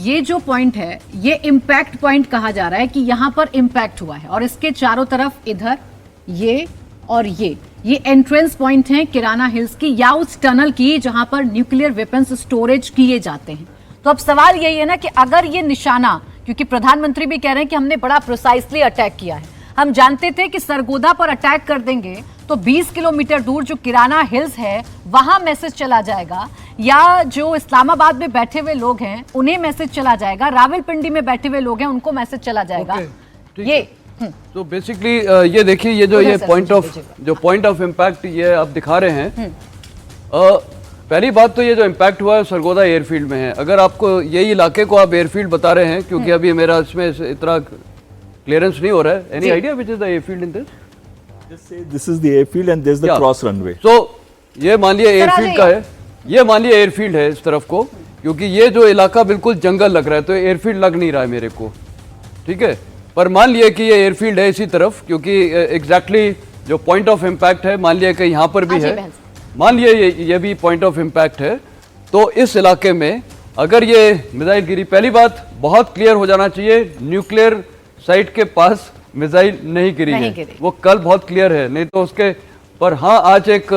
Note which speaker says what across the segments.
Speaker 1: ये जो पॉइंट है ये इम्पैक्ट पॉइंट कहा जा रहा है कि यहां पर इम्पैक्ट हुआ है और इसके चारों तरफ इधर ये और ये एंट्रेंस पॉइंट है किराना हिल्स की या उस टनल की जहां पर न्यूक्लियर वेपन्स स्टोरेज किए जाते हैं। तो अब सवाल यही है ना कि अगर ये निशाना, क्योंकि प्रधानमंत्री भी कह रहे हैं कि हमने बड़ा प्रिसाइसली अटैक किया है, हम जानते थे कि सरगोदा पर अटैक कर देंगे तो 20 किलोमीटर दूर जो किराना हिल्स है वहां मैसेज चला जाएगा, या जो इस्लामाबाद में बैठे हुए लोग हैं उन्हें मैसेज चला जाएगा, रावलपिंडी में बैठे हुए लोग हैं उनको मैसेज चला जाएगा। ये
Speaker 2: तो बेसिकली ये देखिए, ये जो ये पॉइंट ऑफ इम्पैक्ट ये आप दिखा रहे हैं, पहली बात तो ये जो इम्पैक्ट हुआ है सरगोदा एयरफील्ड में है। अगर आपको यही इलाके को आप एयरफील्ड बता रहे हैं, क्योंकि अभी मेरा इसमें इतना क्लियरेंस नहीं हो रहा है। Any idea which is the airfield in this?
Speaker 3: Just say this is the airfield and this is the cross runway.
Speaker 2: तो ये मान लिया एयरफील्ड का है, ये मान लिया एयरफील्ड है इस तरफ को, क्योंकि ये जो इलाका बिल्कुल जंगल लग रहा है तो एयरफील्ड लग नहीं रहा है मेरे को, ठीक है। पर मान लिया कि ये एयरफील्ड है इसी तरफ, क्योंकि एग्जैक्टली जो पॉइंट ऑफ इम्पैक्ट है मान लिया कि यहाँ पर भी है, मान लिया ये भी पॉइंट ऑफ इम्पैक्ट है। तो इस इलाके में अगर ये मिसाइल गिरी, पहली बात बहुत क्लियर हो जाना चाहिए, न्यूक्लियर साइट के पास मिसाइल नहीं गिरी है, वो कल बहुत क्लियर है, नहीं तो उसके पर हाँ आज एक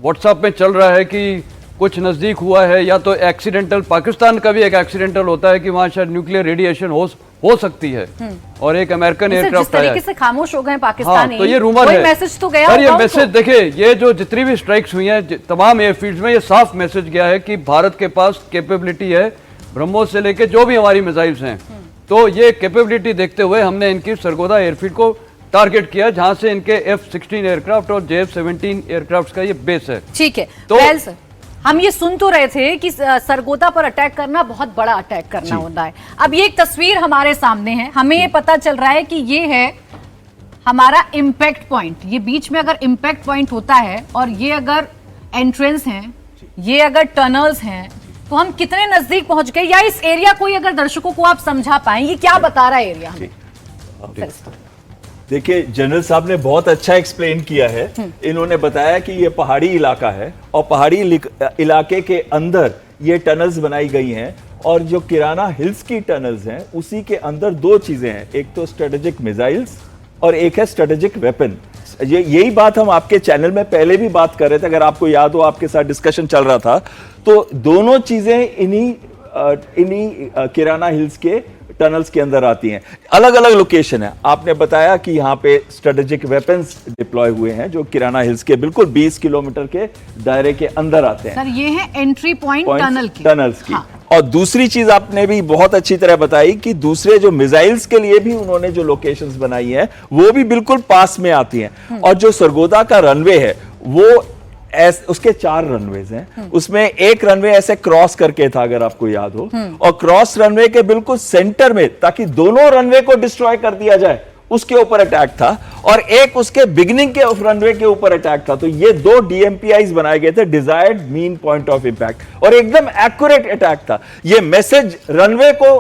Speaker 2: व्हाट्सएप में चल रहा है कि कुछ नजदीक हुआ है, या तो एक्सीडेंटल, पाकिस्तान का भी एक एक्सीडेंटल होता है कि वहां शायद न्यूक्लियर रेडिएशन हो सकती है, और एक अमेरिकन एयरक्राफ्ट आया है।
Speaker 1: से खामोश हो गए पाकिस्तानी।
Speaker 2: हाँ, तो ये रूमर है,
Speaker 1: मैसेज तो गया,
Speaker 2: और ये मैसेज देखिए, ये जो जितनी भी स्ट्राइक्स हुई हैं तमाम एयरफील्ड में, ये साफ मैसेज गया है कि भारत के पास कैपेबिलिटी है, ब्रह्मोस से लेके जो भी हमारी मिसाइल्स हैं, तो ये कैपेबिलिटी देखते हुए हमने इनकी सरगोदा एयरफील्ड को टारगेट किया, जहां से इनके F-16 एयरक्राफ्ट और JF-17 एयरक्राफ्ट का ये बेस है।
Speaker 1: ठीक है,
Speaker 2: तो
Speaker 1: सर हम ये सुन तो रहे थे कि सरगोदा पर अटैक करना बहुत बड़ा अटैक करना होता है। अब ये एक तस्वीर हमारे सामने है, हमें ये पता चल रहा है कि ये है हमारा इम्पैक्ट पॉइंट। ये बीच में अगर इम्पैक्ट पॉइंट होता है और ये अगर एंट्रेंस है, ये अगर टनल्स हैं, तो हम कितने नजदीक पहुंच गए, या इस एरिया को अगर दर्शकों को आप समझा पाएं, ये क्या बता रहा है एरिया हमें?
Speaker 3: देखिए, जनरल साहब ने बहुत अच्छा एक्सप्लेन किया है। इन्होंने बताया कि ये पहाड़ी इलाका है और पहाड़ी इलाके के अंदर ये टनल्स बनाई गई हैं, और जो किराना हिल्स की टनल्स हैं उसी के अंदर दो चीजें हैं, एक तो स्ट्रेटेजिक मिसाइल्स और एक है स्ट्रेटेजिक वेपन। यही बात हम आपके चैनल में पहले भी बात कर रहे थे, अगर आपको याद हो, आपके साथ डिस्कशन चल रहा था। तो दोनों चीजें इन्हीं किराना हिल्स के टनल्स के अंदर आती हैं। अलग अलग लोकेशन है। आपने बताया कि यहाँ पे स्ट्रेटेजिक वेपन्स डिप्लॉय हुए हैं जो किराना हिल्स के बिल्कुल 20 किलोमीटर के दायरे के अंदर आते हैं।
Speaker 1: सर ये है एंट्री पॉइंट
Speaker 3: टनल्स की। हाँ। और दूसरी चीज आपने भी बहुत अच्छी तरह बताई कि दूसरे जो मिसाइल्स के लिए भी उन्होंने जो लोकेशंस बनाई हैं वो भी बिल्कुल पास में आती हैं। और जो सरगोदा का रनवे है वो उसके 4 रनवेज हैं, उसमें एक रनवे ऐसे क्रॉस करके था, अगर आपको याद हो, और क्रॉस रनवे के बिल्कुल सेंटर में, ताकि दोनों रनवे को डिस्ट्रॉय कर दिया जाए, उसके ऊपर अटैक था, और एक उसके बिगिनिंग के रनवे के ऊपर अटैक था। तो ये 2 DMPIs बनाए गए थे, desired mean point of impact, और एकदम एक्यूरेट अटैक था। ये मैसेज रनवे को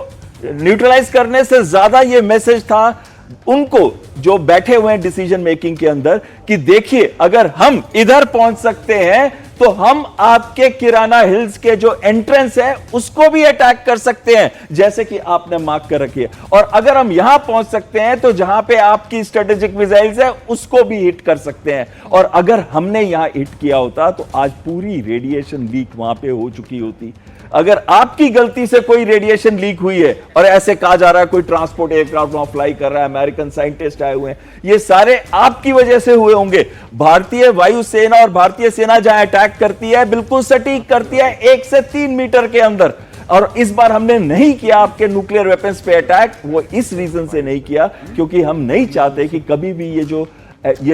Speaker 3: न्यूट्रलाइज करने से ज्यादा ये मैसेज था उनको जो बैठे हुए हैं डिसीजन मेकिंग के अंदर, कि देखिए अगर हम इधर पहुंच सकते हैं तो हम आपके किराना हिल्स के जो एंट्रेंस है उसको भी अटैक कर सकते हैं, जैसे कि आपने मार्क कर रखी है, और अगर हम यहां पहुंच सकते हैं तो जहां पे आपकी स्ट्रेटेजिक मिसाइल्स है उसको भी हिट कर सकते हैं। और अगर हमने यहां हिट किया होता तो आज पूरी रेडिएशन लीक वहां पे हो चुकी होती। अगर आपकी गलती से कोई रेडिएशन लीक हुई है, और ऐसे कहा जा रहा है कोई ट्रांसपोर्ट एयरक्राफ्ट वहां फ्लाई कर रहा है, अमेरिकन साइंटिस्ट आए हुए हैं, ये सारे आपकी वजह से हुए होंगे। भारतीय वायुसेना और भारतीय सेना जहां अटैक करती है बिल्कुल सटीक करती है 1 से 3 मीटर के अंदर, और इस बार हमने नहीं किया आपके न्यूक्लियर वेपन्स पे अटैक। वो इस रीजन से नहीं किया क्योंकि हम नहीं चाहते कि कभी भी ये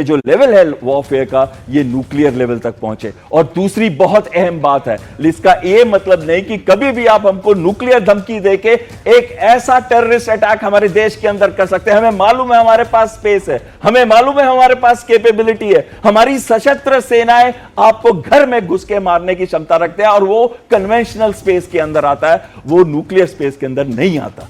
Speaker 3: जो लेवल है वॉरफेयर का, ये न्यूक्लियर लेवल तक पहुंचे। और दूसरी बहुत अहम बात है, इसका ये मतलब नहीं कि कभी भी आप हमको न्यूक्लियर धमकी देके एक ऐसा टेररिस्ट अटैक हमारे देश के अंदर कर सकते हैं। हमें मालूम है हमारे पास स्पेस है, हमें मालूम है हमारे पास कैपेबिलिटी है, हमारी सशस्त्र सेनाएं आपको घर में घुस के मारने की क्षमता रखते हैं, और वो कन्वेंशनल स्पेस के अंदर आता है, वो न्यूक्लियर स्पेस के अंदर नहीं आता।